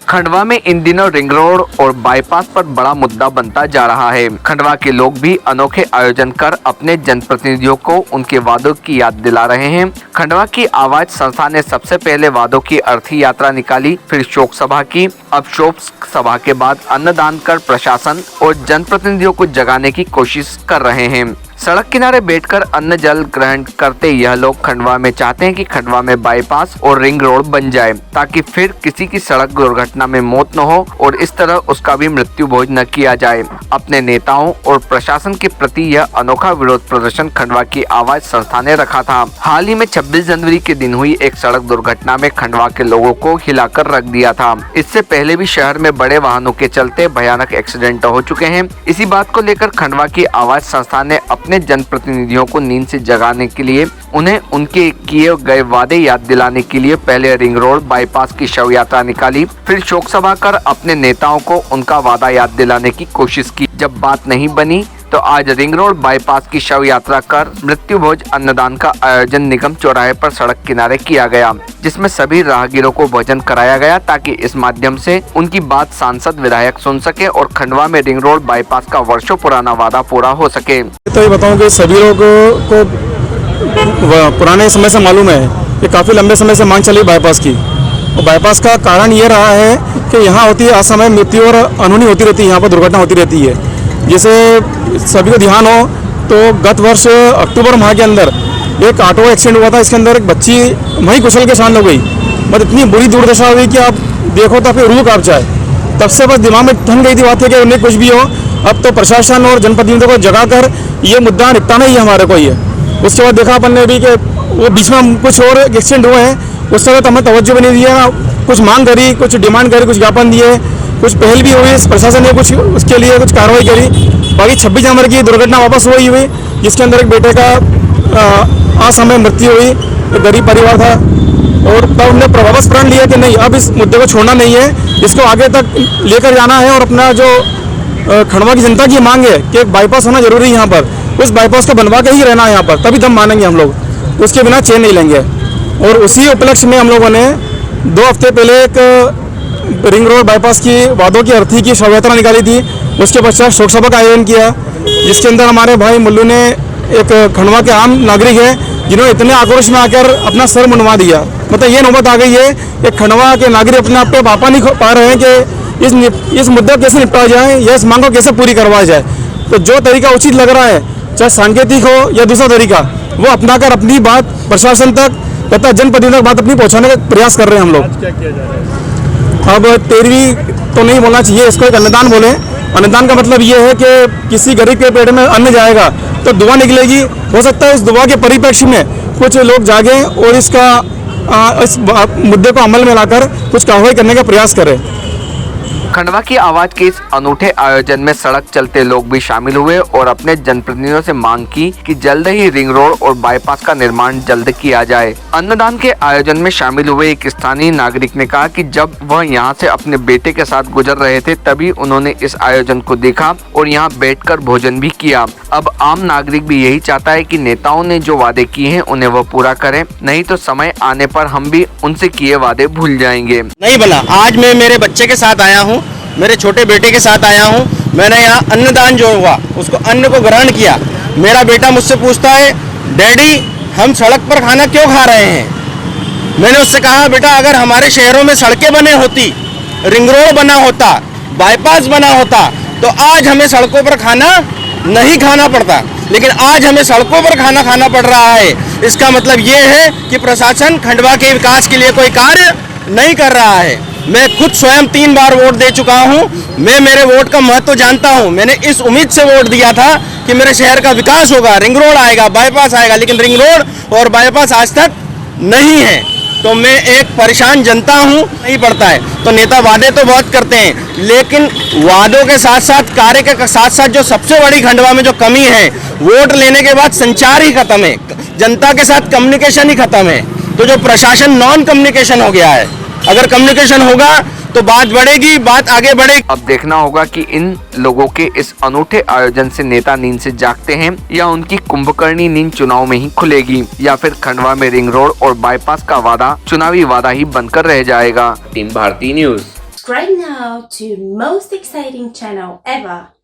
खंडवा में इन दिनों ring road और बाईपास पर बड़ा मुद्दा बनता जा रहा है। खंडवा के लोग भी अनोखे आयोजन कर अपने जनप्रतिनिधियों को उनके वादों की याद दिला रहे हैं। खंडवा की आवाज संस्था ने सबसे पहले वादों की अर्थी यात्रा निकाली, फिर शोक सभा की। अब शोक सभा के बाद अन्नदान कर प्रशासन और जनप्रतिनिधियों को जगाने की कोशिश कर रहे हैं। सड़क किनारे बैठकर अन्न जल ग्रहण करते यह लोग खंडवा में चाहते हैं कि खंडवा में बाईपास और रिंग रोड बन जाए, ताकि फिर किसी की सड़क दुर्घटना में मौत न हो और इस तरह उसका भी मृत्यु भोज न किया जाए। अपने नेताओं और प्रशासन के प्रति यह अनोखा विरोध प्रदर्शन खंडवा की आवाज संस्था ने रखा था। हाल ही में 26 जनवरी के दिन हुई एक सड़क दुर्घटना में खंडवा के लोगों को हिलाकर रख दिया था। इससे पहले भी शहर में बड़े वाहनों के चलते भयानक एक्सीडेंट हो चुके हैं। इसी बात को लेकर खंडवा की आवाज संस्था ने अपने जनप्रतिनिधियों को नींद से जगाने के लिए उन्हें उनके किए गए वादे याद दिलाने के लिए पहले रिंग रोड बाईपास की शव यात्रा निकाली, फिर शोक सभा कर अपने नेताओं को उनका वादा याद दिलाने की कोशिश की। जब बात नहीं बनी तो आज रिंग रोड बाईपास की शव यात्रा कर मृत्यु भोज अन्नदान का आयोजन निगम चौराहे पर सड़क किनारे किया गया, जिसमें सभी राहगीरों को भोजन कराया गया ताकि इस माध्यम से उनकी बात सांसद विधायक सुन सके और खंडवा में रिंग रोड बाईपास का वर्षों पुराना वादा पूरा हो सके। तो ये बताऊं कि सभी लोगों को पुराने समय से मालूम है कि काफ़ी लंबे समय से मांग चली बाईपास की, और बाईपास का कारण ये रहा है कि यहाँ होती है असमय मृत्यु और अनहोनी होती रहती है, यहाँ पर दुर्घटना होती रहती है। जैसे सभी को ध्यान हो तो गत वर्ष अक्टूबर माह के अंदर एक ऑटो एक्सीडेंट हुआ था। इसके अंदर एक बच्ची वहीं कुशल के शान हो गई, मतलब इतनी बुरी दुर्दशा हुई कि आप देखो तो फिर रूह कांप जाए। तब से बस दिमाग में ठन गई थी बात है कि उन्हें कुछ भी हो, अब तो प्रशासन और जनप्रतिनिधियों को जगाकर ये मुद्दा निपटाना ही है हमारे को। ये उसके बाद देखा अपन ने भी कि वो बीच में कुछ और एक्सीडेंट हुए हैं, उस समय तो हमें तवज्जो भी नहीं दिया। कुछ मांग करी, कुछ डिमांड करी, कुछ ज्ञापन दिए, कुछ पहल भी हुई, प्रशासन ने कुछ उसके लिए कुछ कार्रवाई करी। बाकी 26 जनवरी की दुर्घटना वापस हुई जिसके अंदर एक बेटे का असमय मृत्यु हुई, एक गरीब परिवार था, और तब हमने वापस प्रण लिया कि नहीं, अब इस मुद्दे को छोड़ना नहीं है, इसको आगे तक लेकर जाना है। और अपना जो खंडवा की जनता की मांग है कि एक बाईपास होना जरूरी है यहाँ पर, उस बाईपास को बनवा के ही रहना है यहाँ पर, तभी दम मानेंगे हम लोग, उसके बिना चैन नहीं लेंगे। और उसी उपलक्ष्य में हम लोगों ने 2 हफ्ते पहले एक रिंग रोड बाईपास की वादों की अर्थी की शव यात्रा निकाली थी। उसके पश्चात शोक सभा का आयोजन किया, जिसके अंदर हमारे भाई मुल्लू ने, एक खंडवा के आम नागरिक है जिन्होंने इतने आक्रोश में आकर अपना सर मुंडवा दिया। मतलब ये नौबत आ गई है कि खंडवा के नागरिक अपने आप पे पापा नहीं पा रहे हैं कि इस मुद्दे को कैसे निपटाया जाए या इस मांग को कैसे पूरी करवाया जाए। तो जो तरीका उचित लग रहा है, चाहे सांकेतिक हो या दूसरा तरीका, वो अपनाकर अपनी बात प्रशासन तक तथा जनप्रतिनिधियों तक बात अपनी पहुँचाने का प्रयास कर रहे हैं हम लोग। क्या किया जा रहा है? अब 13वीं तो नहीं बोलना चाहिए, इसको एक अन्नदान बोले। अन्नदान का मतलब ये है कि किसी गरीब के पेट में अन्न जाएगा तो दुआ निकलेगी। हो सकता है इस दुआ के परिप्रेक्ष्य में कुछ लोग जागें और इस मुद्दे को अमल में लाकर कुछ कार्रवाई करने का प्रयास करें। खंडवा की आवाज के इस अनूठे आयोजन में सड़क चलते लोग भी शामिल हुए और अपने जनप्रतिनिधियों से मांग की कि जल्द ही रिंग रोड और बाईपास का निर्माण जल्द किया जाए। अन्नदान के आयोजन में शामिल हुए एक स्थानीय नागरिक ने कहा कि जब वह यहां से अपने बेटे के साथ गुजर रहे थे तभी उन्होंने इस आयोजन को देखा और यहां बैठकर भोजन भी किया। अब आम नागरिक भी यही चाहता है कि नेताओं ने जो वादे किए हैं उन्हें वो पूरा करें, नहीं तो समय आने पर हम भी उनसे किए वादे भूल जाएंगे। नहीं बना। आज मैं मेरे बच्चे के साथ आया हूँ, मेरे छोटे बेटे के साथ आया हूँ। मैंने यहाँ अन्नदान जो हुआ उसको अन्न को ग्रहण किया। मेरा बेटा मुझसे पूछता है, डैडी हम सड़क पर खाना क्यों खा रहे हैं? मैंने उससे कहा, बेटा अगर हमारे शहरों में सड़कें बने होती, रिंग रोड बना होता, बाईपास बना होता, तो आज हमें सड़कों पर खाना नहीं खाना पड़ता। लेकिन आज हमें सड़कों पर खाना खाना पड़ रहा है। इसका मतलब ये है कि प्रशासन खंडवा के विकास के लिए कोई कार्य नहीं कर रहा है। मैं खुद स्वयं 3 बार वोट दे चुका हूं। मैं मेरे वोट का महत्व जानता हूं। मैंने इस उम्मीद से वोट दिया था कि मेरे शहर का विकास होगा, रिंग रोड आएगा, बाईपास आएगा, लेकिन रिंग रोड और बाईपास आज तक नहीं है। तो मैं एक परेशान जनता हूं, नहीं पड़ता है। तो नेता वादे तो बहुत करते हैं, लेकिन वादों के साथ साथ कार्य के साथ साथ जो सबसे बड़ी खंडवा में जो कमी है, वोट लेने के बाद संचार ही खत्म है, जनता के साथ कम्युनिकेशन ही खत्म है। तो जो प्रशासन नॉन कम्युनिकेशन हो गया है, अगर कम्युनिकेशन होगा तो बात बढ़ेगी, बात आगे बढ़ेगी। अब देखना होगा कि इन लोगों के इस अनूठे आयोजन से नेता नींद से जागते हैं या उनकी कुंभकर्णी नींद चुनाव में ही खुलेगी, या फिर खंडवा में रिंग रोड और बाईपास का वादा चुनावी वादा ही बनकर रह जाएगा। Team Bharti news. Subscribe now to most exciting channel ever.